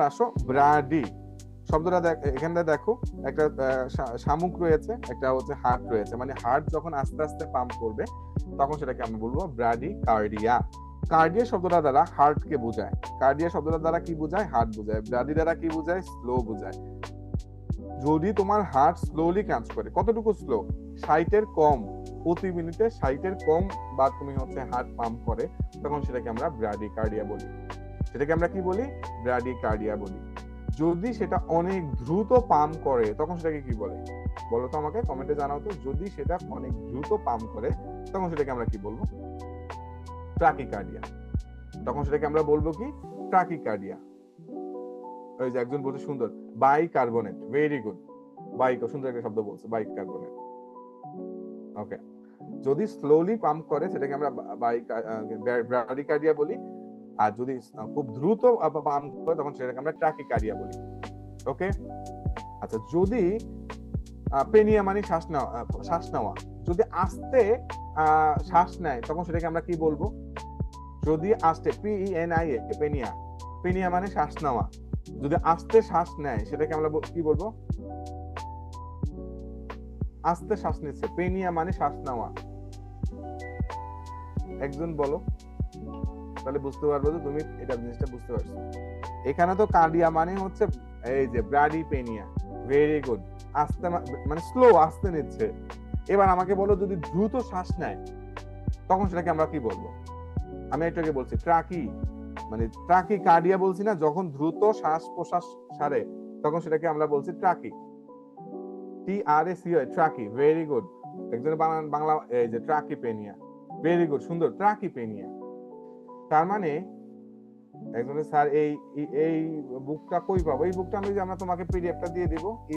আসো, ব্রাডি শব্দটা এখানটা দেখো, একটা শামুক রয়েছে, একটা হচ্ছে হার্ট রয়েছে, মানে হার্ট যখন আস্তে আস্তে পাম্প করবে তখন সেটাকে আমরা বলবো ব্রাডি কার্ডিয়া। কার্ডিয়া শব্দটা দ্বারা হার্ট কে বোঝায়, কার্ডিয়া শব্দটা দ্বারা কি বোঝায়, হার্ট বোঝায়। ব্রাডি দ্বারা কি বোঝায়, স্লো বোঝায়। যদি তোমার হার্ট স্লোলি কাজ করে, কতটুকু স্লো, 60-এর কম, প্রতি মিনিটে 60-এর কম বা তুমি হচ্ছে হার্ট পাম্প করে, তখন সেটাকে আমরা ব্রাডি কার্ডিয়া বলি। সেটাকে আমরা কি বলি, ব্রাডি কার্ডিয়া বলি। যদি সেটা অনেক দ্রুত পাম্প করে তখন সেটাকে কি বলে, বলো তো আমাকে, কমেন্টে জানাও তো। যদি সেটা অনেক দ্রুত পাম্প করে তখন সেটাকে আমরা কি বলবো, ট্রাকিকার্ডিয়া। তখন সেটাকে আমরা বলবো কি, ট্রাকিকার্ডিয়া। ওই যে একজন বলছে সুন্দর, বাইকার্বনেট, ভেরি গুড। বাইক, সুন্দর একটা শব্দ বলছে, বাইকার্বনেট। ওকে, যদি স্লোলি পাম্প করে সেটাকে আমরা ব্রাডিকার্ডিয়া বলি, আর যদি খুব দ্রুত পাম্প করে তখন সেটাকে আমরা ট্রাকিকার্ডিয়া বলি। ওকে, আচ্ছা, যদি পেনিয়া মানে শ্বাস নেওয়া, যদি আস্তে শ্বাস নেয় তখন সেটাকে আমরা কি বলবো, যদি আস্তে, PENIA, পেনিয়া, পেনিয়া মানে শ্বাস নেওয়া, যদি আস্তে শ্বাস নেয় সেটাকে আমরা কি বলবো, আস্তে শ্বাস নিচ্ছে, পেনিয়া মানে শ্বাস নেওয়া। একজন বলো, তাহলে বুঝতে পারবো যে তুমি এটা জিনিসটা বুঝতে পারছো। এখানে তো কার্ডিয়া মানে হচ্ছে এই যে ব্রাডি পেনিয়া, ভেরি গুড। আস্তে মানে স্লো, আস্তে নিচ্ছে। এবার আমাকে বলো, যদি দ্রুত শ্বাস নেয় তখন সেটাকে আমরা কি বলবো। আমি একটু বলছি ট্রাকি, মানে ট্রাকি কার্ডিয়া বলছি না, যখন দ্রুত শ্বাস প্রশ্বাস সারে তখন সেটাকে আমরা বলছি turkey, TRACI, turkey, very good. একজনের বাংলা এই যে ট্রাকি পেনিয়া, ভেরি গুড, সুন্দর, ট্রাকি পেনিয়া। তার মানে একজনের স্যার এই এই বুকটা কই পাবো, এই বুকটা আমরা তোমাকে পিডিএফটা দিয়ে দিব।